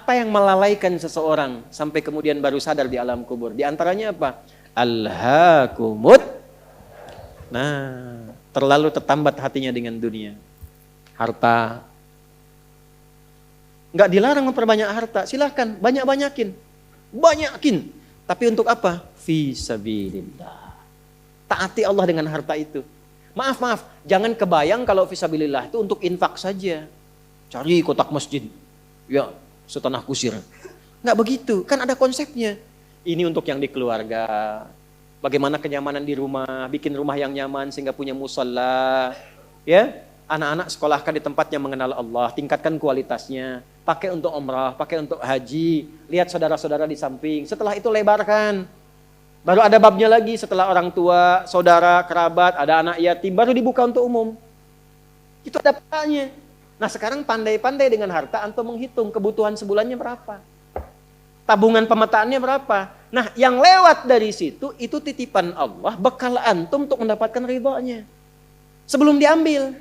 Apa yang melalaikan seseorang sampai kemudian baru sadar di alam kubur? Di antaranya apa? Alhaakumut. Nah, terlalu tertambat hatinya dengan dunia. Harta. Enggak dilarang memperbanyak harta, silahkan banyakin. Tapi untuk apa? Fi sabilillah. Taati Allah dengan harta itu. Maaf, jangan kebayang kalau fisabilillah itu untuk infak saja. Cari kotak masjid. Ya, setanah kusir. Enggak begitu, kan ada konsepnya. Ini untuk yang di keluarga. Bagaimana kenyamanan di rumah, bikin rumah yang nyaman sehingga punya musalla. Ya, anak-anak sekolahkan di tempat yang mengenal Allah, tingkatkan kualitasnya. Pakai untuk umrah, pakai untuk haji. Lihat saudara-saudara di samping. Setelah itu lebarkan. Baru ada babnya lagi setelah orang tua, saudara, kerabat, ada anak yatim, baru dibuka untuk umum. Itu ada petanya. Nah sekarang pandai-pandai dengan harta, antum menghitung kebutuhan sebulannya berapa. Tabungan pemetaannya berapa. Nah yang lewat dari situ, itu titipan Allah, bekal antum untuk mendapatkan ridhonya. Sebelum diambil.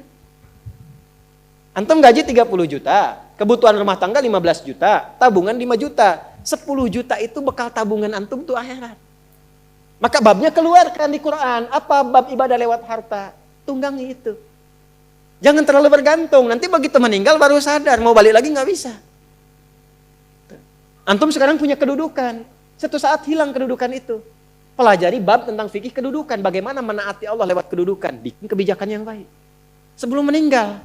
Antum gaji 30 juta, kebutuhan rumah tangga 15 juta, tabungan 5 juta. 10 juta itu bekal tabungan antum tuh akhirat. Maka babnya keluarkan di Quran. Apa bab ibadah lewat harta? Tunggangi itu. Jangan terlalu bergantung. Nanti begitu meninggal baru sadar. Mau balik lagi nggak bisa. Antum sekarang punya kedudukan. Suatu saat hilang kedudukan itu. Pelajari bab tentang fikih kedudukan. Bagaimana menaati Allah lewat kedudukan. Bikin kebijakan yang baik. Sebelum meninggal.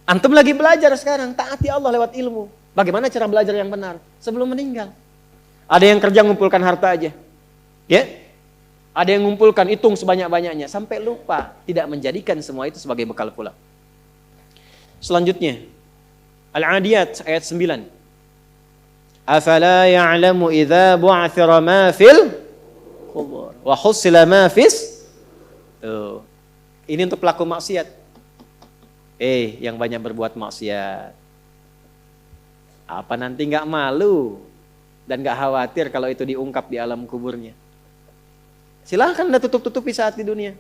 Antum lagi belajar sekarang. Taati Allah lewat ilmu. Bagaimana cara belajar yang benar. Sebelum meninggal. Ada yang kerja ngumpulkan harta aja. Ya, ada yang ngumpulkan, hitung sebanyak-banyaknya sampai lupa, tidak menjadikan semua itu sebagai bekal pulang. Selanjutnya, Al-Adiyat ayat 9. Afala ya'lamu idza bu'athira ma fil qubur wa husila ma fis. Tuh. Ini untuk pelaku maksiat. Yang banyak berbuat maksiat. Apa nanti enggak malu dan enggak khawatir kalau itu diungkap di alam kuburnya? Silahkan Anda tutup-tutupi saat di dunia.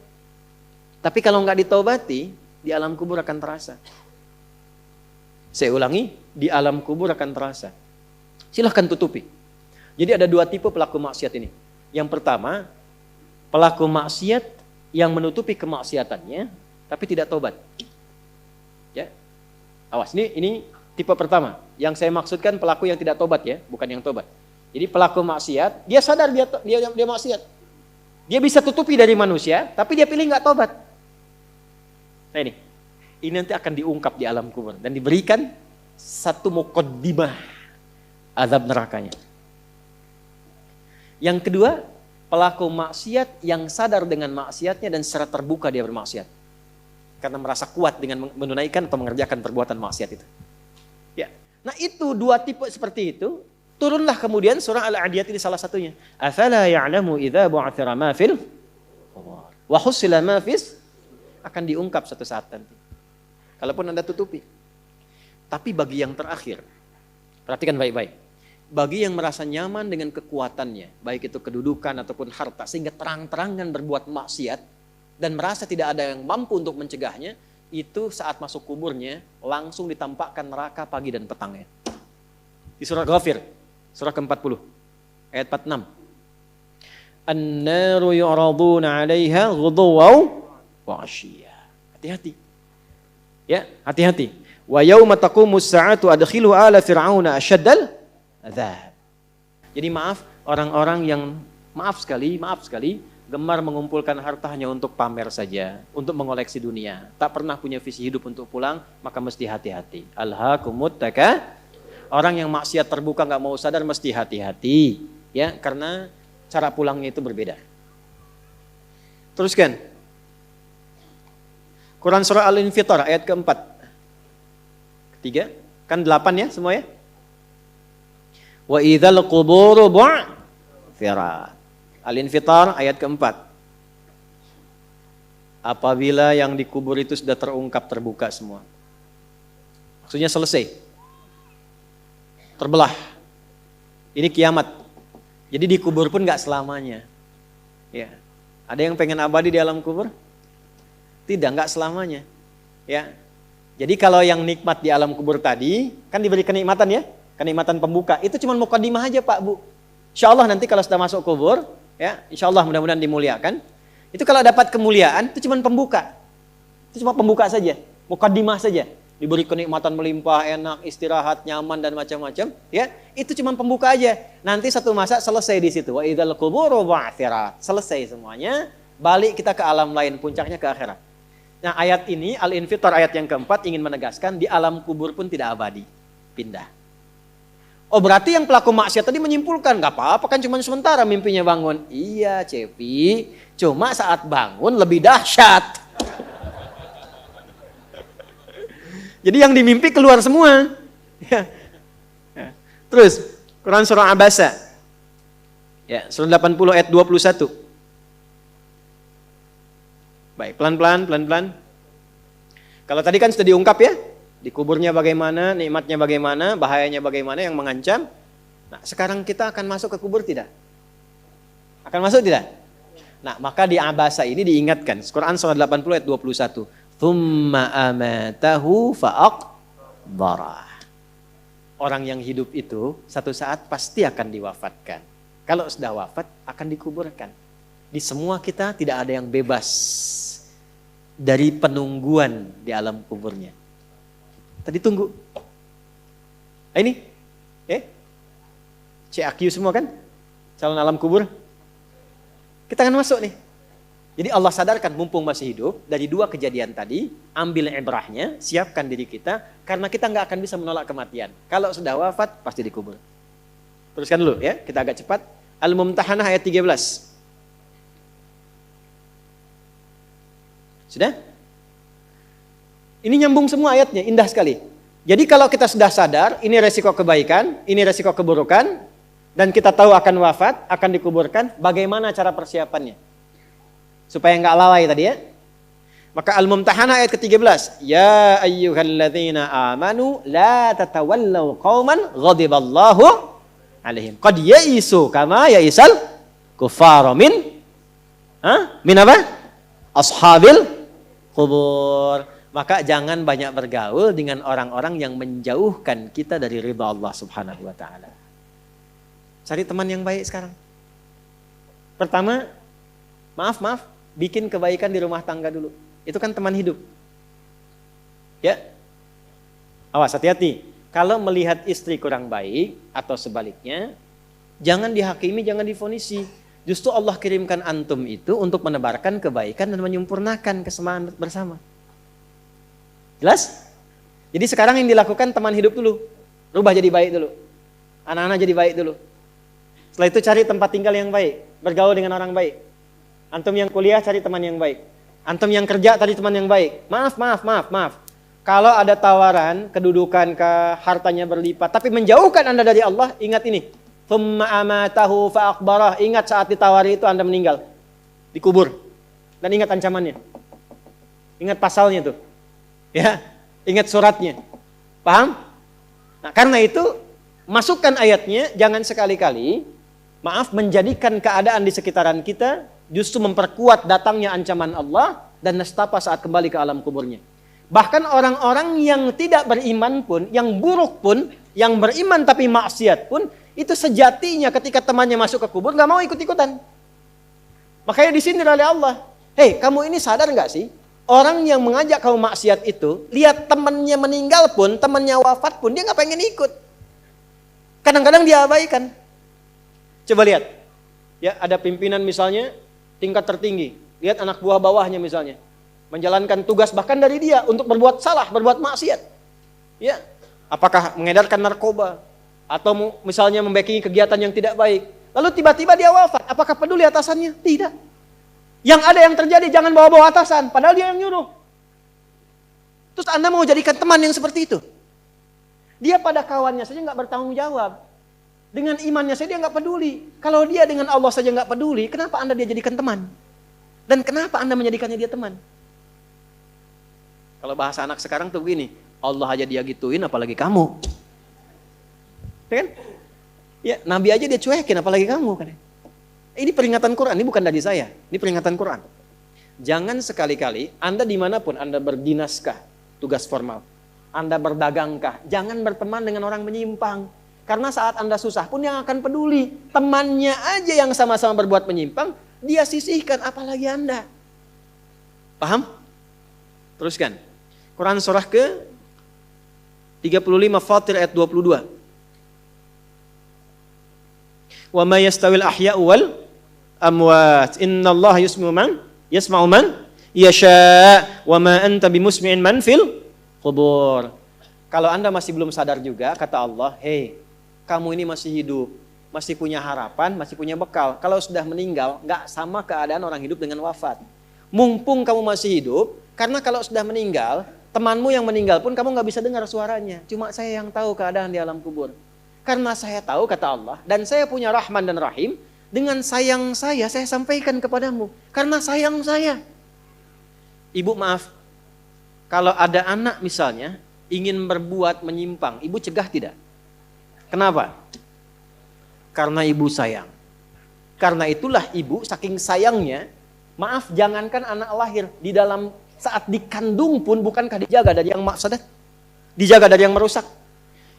Tapi kalau nggak ditobati, di alam kubur akan terasa. Saya ulangi, di alam kubur akan terasa. Silahkan tutupi. Jadi ada dua tipe pelaku maksiat ini. Yang pertama, pelaku maksiat yang menutupi kemaksiatannya, tapi tidak tobat. Ya, awas, ini tipe pertama. Yang saya maksudkan pelaku yang tidak tobat ya, bukan yang tobat. Jadi pelaku maksiat, dia sadar dia maksiat. Dia bisa tutupi dari manusia, tapi dia pilih nggak tobat. Nah ini nanti akan diungkap di alam kubur dan diberikan satu muqaddimah azab nerakanya. Yang kedua, pelaku maksiat yang sadar dengan maksiatnya dan secara terbuka dia bermaksiat. Karena merasa kuat dengan menunaikan atau mengerjakan perbuatan maksiat itu. Ya. Nah itu dua tipe seperti itu. Turunlah kemudian surah Al-Adiyat ini salah satunya. Afala ya'lamu idza bu'athira ma fil qubur wa husila ma fis, akan diungkap satu saat nanti. Kalaupun Anda tutupi. Tapi bagi yang terakhir, perhatikan baik-baik. Bagi yang merasa nyaman dengan kekuatannya, baik itu kedudukan ataupun harta, sehingga terang-terangan berbuat maksiat dan merasa tidak ada yang mampu untuk mencegahnya, itu saat masuk kuburnya langsung ditampakkan neraka pagi dan petangnya. Di surah Ghafir surah ke-40 ayat 46. An-naru yu'raduna 'alaiha ghuduwan wa 'ashiyya. Hati-hati. Ya, hati-hati. Wa yauma taqumus sa'atu adkhilu ala fir'auna asyaddal adzab. Jadi maaf orang-orang yang maaf sekali gemar mengumpulkan harta hanya untuk pamer saja, untuk mengoleksi dunia. Tak pernah punya visi hidup untuk pulang, maka mesti hati-hati. Alhaakumut takatsur. Orang yang maksiat terbuka nggak mau sadar mesti hati-hati, ya, karena cara pulangnya itu berbeda. Teruskan. Quran surah Al-Infitar ayat keempat. Ketiga, kan 8 ya semua ya. Wa idzal quburu bu'thirat. Al-Infitar ayat keempat. Apabila yang dikubur itu sudah terungkap, terbuka semua. Maksudnya selesai. Terbelah. Ini kiamat. Jadi dikubur pun nggak selamanya. Ya. Ada yang pengen abadi di alam kubur? Tidak, nggak selamanya. Ya. Jadi kalau yang nikmat di alam kubur tadi, kan diberi kenikmatan ya. kenikmatan pembuka. Itu cuma mukadimah aja Pak Bu. Insya Allah nanti kalau sudah masuk kubur, ya insya Allah mudah-mudahan dimuliakan. Itu kalau dapat kemuliaan, itu cuma pembuka. Itu cuma pembuka saja, mukadimah saja. Diberi kenikmatan melimpah, enak, istirahat, nyaman dan macam-macam, ya. Itu cuma pembuka aja. Nanti satu masa selesai di situ. Wa idzal quburu bu'tsirat. Selesai semuanya, balik kita ke alam lain, puncaknya ke akhirat. Nah, ayat ini Al-Infitar ayat yang keempat ingin menegaskan di alam kubur pun tidak abadi, pindah. Oh, berarti yang pelaku maksiat tadi menyimpulkan, gak apa-apa kan cuma sementara mimpinya bangun. Iya, Cepi, cuma saat bangun lebih dahsyat. Jadi yang dimimpi keluar semua. Ya. Ya. Terus, Quran Surah Abasa. Ya, Surah 80 ayat 21. Baik, pelan-pelan. Kalau tadi kan sudah diungkap ya. Di kuburnya bagaimana, nikmatnya bagaimana, bahayanya bagaimana yang mengancam. Nah, sekarang kita akan masuk ke kubur tidak? Akan masuk tidak? Nah, maka di Abasa ini diingatkan. Quran surah 80 ayat 21. Thumma amatahu fa'aqbarah. Orang yang hidup itu satu saat pasti akan diwafatkan. Kalau sudah wafat akan dikuburkan. Di semua kita tidak ada yang bebas dari penungguan di alam kuburnya. Tadi tunggu. Ini, CAQ semua kan? Calon alam kubur. Kita akan masuk nih. Jadi Allah sadarkan mumpung masih hidup, dari dua kejadian tadi, ambil ibrahnya, siapkan diri kita, karena kita nggak akan bisa menolak kematian. Kalau sudah wafat, pasti dikubur. Teruskan dulu ya, kita agak cepat. Al-Mumtahanah ayat 13. Sudah? Ini nyambung semua ayatnya, indah sekali. Jadi kalau kita sudah sadar, ini resiko kebaikan, ini resiko keburukan, dan kita tahu akan wafat, akan dikuburkan, bagaimana cara persiapannya? Supaya nggak lalai tadi ya. Maka Al-Mumtahanah ayat ke-13. Ya ayyuhalladzina amanu la tatawallaw qauman ghadiballahu alaihim. Qad ya'isu kama ya'isal kuffara min apa? Ashabil kubur. Maka jangan banyak bergaul dengan orang-orang yang menjauhkan kita dari ridha Allah Subhanahu wa taala. Cari teman yang baik sekarang. Pertama, maaf, bikin kebaikan di rumah tangga dulu. Itu kan teman hidup. Ya. Awas, hati-hati. Kalau melihat istri kurang baik atau sebaliknya, jangan dihakimi, jangan difonisi. Justru Allah kirimkan antum itu untuk menebarkan kebaikan dan menyempurnakan kesemaan bersama. Jelas? Jadi sekarang yang dilakukan teman hidup dulu. Rubah jadi baik dulu. Anak-anak jadi baik dulu. Setelah itu cari tempat tinggal yang baik. Bergaul dengan orang baik. Antum yang kuliah cari teman yang baik. Antum yang kerja cari teman yang baik. Maaf. Kalau ada tawaran, kedudukan, hartanya berlipat, tapi menjauhkan Anda dari Allah, ingat ini. Thumma amatahu fa'aqbarah. Ingat saat ditawari itu Anda meninggal. Dikubur. Dan ingat ancamannya. Ingat pasalnya tuh. Ya, ingat suratnya. Paham? Nah, karena itu masukkan ayatnya, jangan sekali-kali menjadikan keadaan di sekitaran kita justru memperkuat datangnya ancaman Allah dan nestapa saat kembali ke alam kuburnya. Bahkan orang-orang yang tidak beriman pun, yang buruk pun, yang beriman tapi maksiat pun, itu sejatinya ketika temannya masuk ke kubur nggak mau ikut-ikutan. Makanya disindir oleh Allah. Hei, kamu ini sadar nggak sih? Orang yang mengajak kamu maksiat itu, lihat temannya meninggal pun, temannya wafat pun, dia nggak pengen ikut. Kadang-kadang dia abaikan. Coba lihat, ya ada pimpinan misalnya tingkat tertinggi, lihat anak buah bawahnya misalnya, menjalankan tugas bahkan dari dia untuk berbuat salah, berbuat maksiat. Ya, apakah mengedarkan narkoba atau misalnya membackingi kegiatan yang tidak baik. Lalu tiba-tiba dia wafat, apakah peduli atasannya? Tidak. Yang ada yang terjadi jangan bawa-bawa atasan, padahal dia yang nyuruh. Terus Anda mau jadikan teman yang seperti itu? Dia pada kawannya saja nggak bertanggung jawab. Dengan imannya saja dia nggak peduli. Kalau dia dengan Allah saja nggak peduli, kenapa Anda dia jadikan teman? Dan kenapa Anda menjadikannya dia teman? Kalau bahasa anak sekarang tuh begini, Allah aja dia gituin, apalagi kamu. Ya kan? Ya, Nabi aja dia cuekin, apalagi kamu kan? Ini peringatan Quran, ini bukan dari saya. Ini peringatan Quran. Jangan sekali-kali, Anda dimanapun, Anda berdinaskah, tugas formal. Anda berdagangkah, jangan berteman dengan orang menyimpang. Karena saat Anda susah pun yang akan peduli. Temannya aja yang sama-sama berbuat menyimpang, dia sisihkan, apalagi Anda. Paham? Teruskan. Quran surah ke 35 Fatir ayat 22. Wa ma yastawil ahya'u wal amwat. Innallaha yasma'u man yasha' wa ma anta bimusmi'in man fil qubur. Kalau Anda masih belum sadar juga, kata Allah, hei, kamu ini masih hidup, masih punya harapan, masih punya bekal. Kalau sudah meninggal, nggak sama keadaan orang hidup dengan wafat. Mumpung kamu masih hidup, karena kalau sudah meninggal, temanmu yang meninggal pun kamu nggak bisa dengar suaranya. Cuma saya yang tahu keadaan di alam kubur. Karena saya tahu, kata Allah, dan saya punya Rahman dan Rahim, dengan sayang saya sampaikan kepadamu. Karena sayang saya. Ibu maaf, kalau ada anak misalnya, ingin berbuat menyimpang, ibu cegah tidak? Kenapa? Karena ibu sayang. Karena itulah ibu saking sayangnya, maaf, jangankan anak lahir, di dalam saat dikandung pun bukankah dijaga dari yang mafsadat? Dijaga dari yang merusak.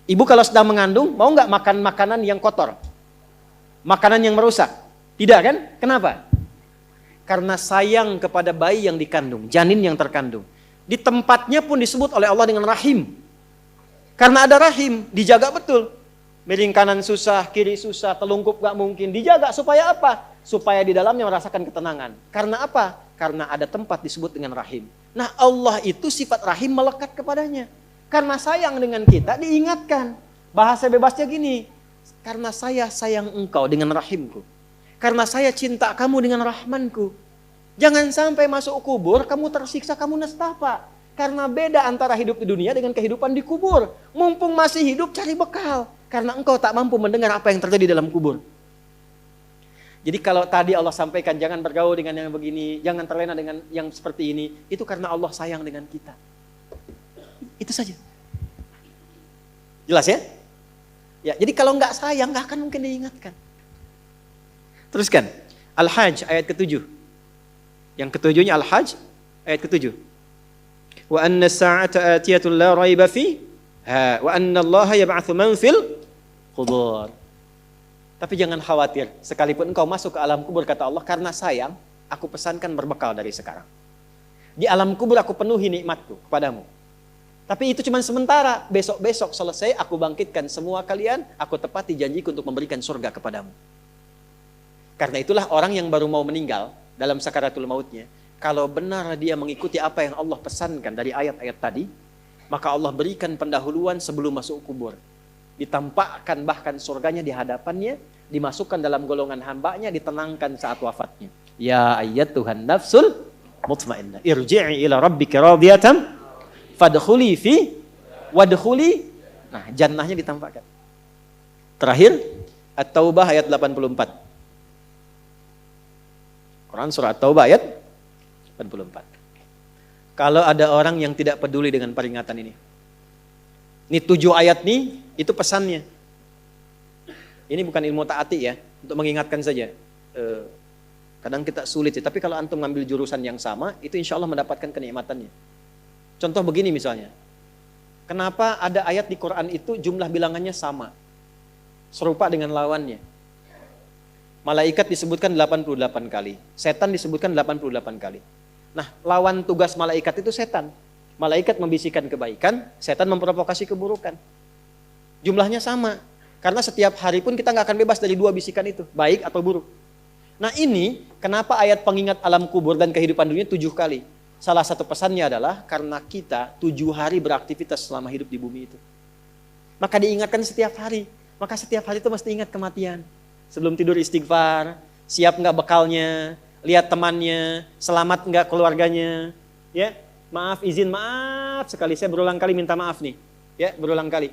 Ibu kalau sedang mengandung, mau nggak makan makanan yang kotor? Makanan yang merusak? Tidak kan? Kenapa? Karena sayang kepada bayi yang dikandung, janin yang terkandung. Di tempatnya pun disebut oleh Allah dengan rahim. Karena ada rahim, dijaga betul. Miring kanan susah, kiri susah, telungkup gak mungkin. Dijaga supaya apa? Supaya di dalamnya merasakan ketenangan. Karena apa? Karena ada tempat disebut dengan rahim. Nah, Allah itu sifat rahim melekat kepadanya. Karena sayang dengan kita, diingatkan. Bahasa bebasnya gini, karena saya sayang engkau dengan rahimku. Karena saya cinta kamu dengan rahmanku. Jangan sampai masuk kubur, kamu tersiksa, kamu nestapa. Karena beda antara hidup di dunia dengan kehidupan di kubur. Mumpung masih hidup, cari bekal. Karena engkau tak mampu mendengar apa yang terjadi dalam kubur. Jadi kalau tadi Allah sampaikan, jangan bergaul dengan yang begini, jangan terlena dengan yang seperti ini. Itu karena Allah sayang dengan kita. Itu saja. Jelas ya? Ya, jadi kalau nggak sayang, nggak akan mungkin diingatkan. Teruskan. Al-Hajj ayat ke-7. Yang ketujuhnya Al-Hajj ayat ke-7. Wa anna as-sa'ata atiyatun la raiba fiha wa anna Allaha yab'atsu man fil qubur. Tapi jangan khawatir, sekalipun engkau masuk ke alam kubur, kata Allah, karena sayang, aku pesankan berbekal dari sekarang. Di alam kubur aku penuhi nikmatku kepadamu. Tapi itu cuma sementara, besok-besok selesai aku bangkitkan semua kalian, aku tepati janjiku untuk memberikan surga kepadamu. Karena itulah orang yang baru mau meninggal dalam sakaratul mautnya, kalau benar dia mengikuti apa yang Allah pesankan dari ayat-ayat tadi, maka Allah berikan pendahuluan sebelum masuk kubur. Ditampakkan bahkan surganya di hadapannya, dimasukkan dalam golongan hambanya, ditenangkan saat wafatnya. Ya ayyatuhan nafsul mutmainnah, irji'i ila rabbika radiyatan fadkhuli fi wadkhuli. Nah, jannahnya ditampakkan. Terakhir, At-Taubah ayat 84. Quran surah At-Taubah ayat 84. Kalau ada orang yang tidak peduli dengan peringatan ini. Ini 7 ayat nih, itu pesannya. Ini bukan ilmu ta'ati ya, untuk mengingatkan saja. Kadang kita sulit sih, tapi kalau antum ngambil jurusan yang sama, itu insya Allah mendapatkan kenikmatannya. Contoh begini misalnya. Kenapa ada ayat di Quran itu jumlah bilangannya sama? Serupa dengan lawannya. Malaikat disebutkan 88 kali. Setan disebutkan 88 kali. Nah, lawan tugas malaikat itu setan. Malaikat membisikkan kebaikan, setan memprovokasi keburukan. Jumlahnya sama. Karena setiap hari pun kita nggak akan bebas dari 2 bisikan itu, baik atau buruk. Nah ini, kenapa ayat pengingat alam kubur dan kehidupan dunia 7 kali? Salah satu pesannya adalah karena kita 7 hari beraktivitas selama hidup di bumi itu. Maka diingatkan setiap hari. Maka setiap hari itu mesti ingat kematian. Sebelum tidur istighfar, siap nggak bekalnya, lihat temannya, selamat nggak keluarganya, ya maaf sekali, saya berulang kali minta maaf nih, ya berulang kali.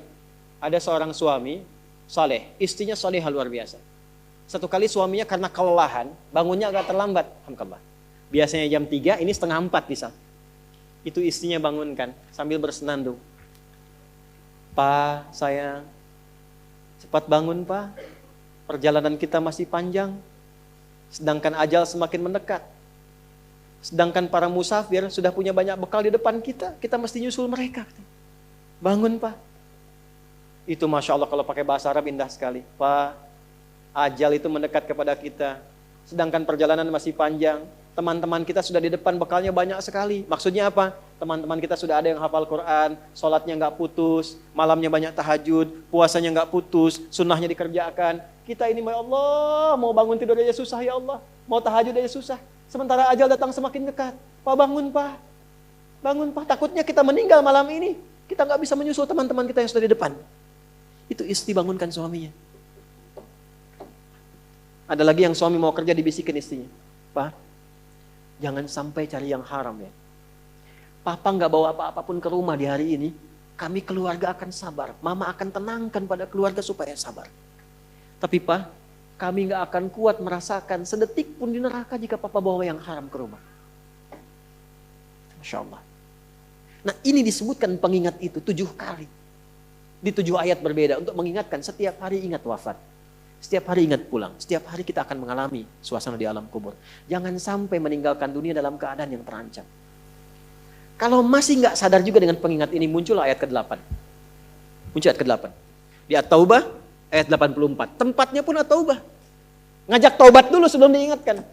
Ada seorang suami saleh, istrinya salehah luar biasa. Satu kali suaminya karena kelelahan, bangunnya agak terlambat, alhamdulillah. Biasanya jam 3, ini setengah 4 bisa. Itu istrinya bangunkan sambil bersenandung. Pak, sayang, cepat bangun Pak. Perjalanan kita masih panjang, sedangkan ajal semakin mendekat. Sedangkan para musafir sudah punya banyak bekal di depan kita, kita mesti nyusul mereka. Bangun Pak. Itu Masya Allah kalau pakai bahasa Arab indah sekali. Pak, ajal itu mendekat kepada kita. Sedangkan perjalanan masih panjang. Teman-teman kita sudah di depan, bekalnya banyak sekali. Maksudnya apa? Teman-teman kita sudah ada yang hafal Quran, sholatnya nggak putus, malamnya banyak tahajud, puasanya nggak putus, sunnahnya dikerjakan. Kita ini, ya Allah, mau bangun tidur aja susah ya Allah. Mau tahajud aja susah. Sementara ajal datang semakin dekat. Pak, bangun Pak. Bangun Pak, takutnya kita meninggal malam ini. Kita nggak bisa menyusul teman-teman kita yang sudah di depan. Itu istri bangunkan suaminya. Ada lagi yang suami mau kerja dibisikin istrinya. Pak, jangan sampai cari yang haram ya. Papa nggak bawa apa-apapun ke rumah di hari ini. Kami keluarga akan sabar. Mama akan tenangkan pada keluarga supaya sabar. Tapi Pak, kami nggak akan kuat merasakan sedetik pun di neraka jika Papa bawa yang haram ke rumah. Masya Allah. Nah ini disebutkan pengingat itu 7 kali. Di 7 ayat berbeda untuk mengingatkan setiap hari ingat wafat. Setiap hari ingat pulang. Setiap hari kita akan mengalami suasana di alam kubur. Jangan sampai meninggalkan dunia dalam keadaan yang terancam. Kalau masih nggak sadar juga dengan pengingat ini, muncul ayat ke-8. Muncul ayat ke-8. Di At-Taubah ayat 84. Tempatnya pun At-Taubah. Ngajak taubat dulu sebelum diingatkan.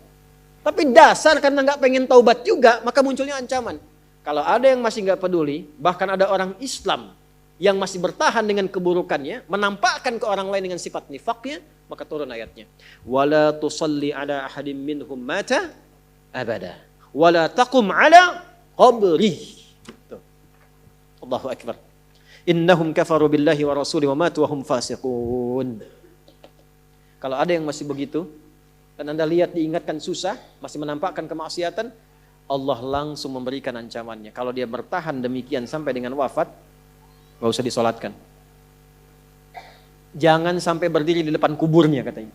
Tapi dasar karena nggak pengen taubat juga, maka munculnya ancaman. Kalau ada yang masih nggak peduli, bahkan ada orang Islam yang masih bertahan dengan keburukannya, menampakkan ke orang lain dengan sifat nifaknya, maka turun ayatnya. Wala tusalli ala ahadim minhum mata abada. Wala taqum ala qabri. Allahu akbar. Innahum kafaru billahi wa rasuli wa matu wa hum fasiqun. Kalau ada yang masih begitu, dan Anda lihat diingatkan susah, masih menampakkan kemaksiatan, Allah langsung memberikan ancamannya. Kalau dia bertahan demikian sampai dengan wafat, gak usah disolatkan. Jangan sampai berdiri di depan kuburnya katanya.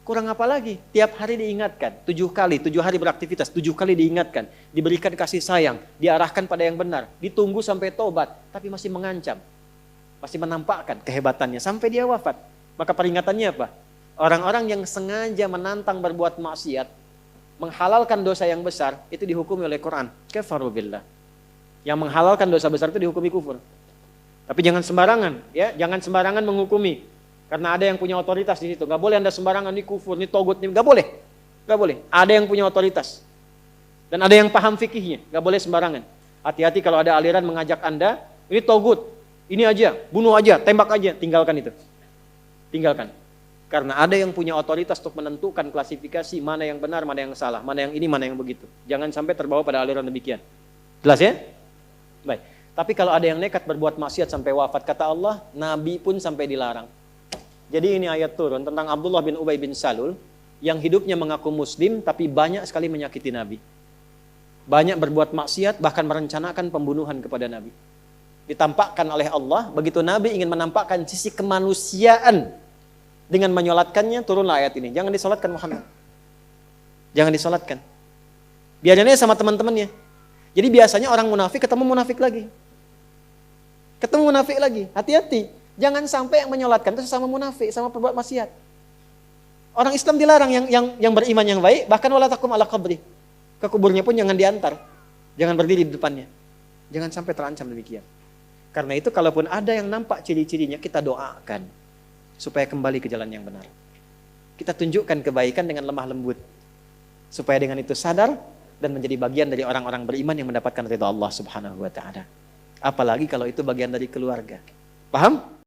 Kurang apa lagi? Tiap hari diingatkan. 7 kali, 7 hari beraktivitas, 7 kali diingatkan. Diberikan kasih sayang, diarahkan pada yang benar. Ditunggu sampai tobat, tapi masih mengancam. Masih menampakkan kehebatannya sampai dia wafat. Maka peringatannya apa? Orang-orang yang sengaja menantang berbuat maksiat, menghalalkan dosa yang besar, itu dihukumi oleh Quran. Kafaru billah. Yang menghalalkan dosa besar itu dihukumi kufur. Tapi jangan sembarangan, ya, jangan sembarangan menghukumi. Karena ada yang punya otoritas di situ. Gak boleh Anda sembarangan, ini kufur, ini togut, ini gak boleh. Gak boleh. Ada yang punya otoritas. Dan ada yang paham fikihnya. Gak boleh sembarangan. Hati-hati kalau ada aliran mengajak Anda, ini togut, ini aja, bunuh aja, tembak aja. Tinggalkan itu. Tinggalkan. Karena ada yang punya otoritas untuk menentukan klasifikasi mana yang benar, mana yang salah, mana yang ini, mana yang begitu. Jangan sampai terbawa pada aliran demikian. Jelas ya? Baik. Tapi kalau ada yang nekat berbuat maksiat sampai wafat, kata Allah, Nabi pun sampai dilarang. Jadi ini ayat turun tentang Abdullah bin Ubay bin Salul yang hidupnya mengaku muslim tapi banyak sekali menyakiti Nabi. Banyak berbuat maksiat, bahkan merencanakan pembunuhan kepada Nabi. Ditampakkan oleh Allah, begitu Nabi ingin menampakkan sisi kemanusiaan dengan menyolatkannya, turunlah ayat ini. Jangan disolatkan Muhammad. Jangan disolatkan. Biarnya sama teman-temannya. Jadi biasanya orang munafik ketemu munafik lagi. Ketemu munafik lagi. Hati-hati. Jangan sampai yang menyolatkan itu sesama munafik, sama perbuat maksiat. Orang Islam dilarang yang beriman yang baik, bahkan wala takum ala qabri. Ke kuburnya pun jangan diantar. Jangan berdiri di depannya. Jangan sampai terancam demikian. Karena itu kalaupun ada yang nampak ciri-cirinya, kita doakan supaya kembali ke jalan yang benar. Kita tunjukkan kebaikan dengan lemah lembut. Supaya dengan itu sadar dan menjadi bagian dari orang-orang beriman yang mendapatkan ridha Allah Subhanahu wa taala. Apalagi kalau itu bagian dari keluarga. Paham?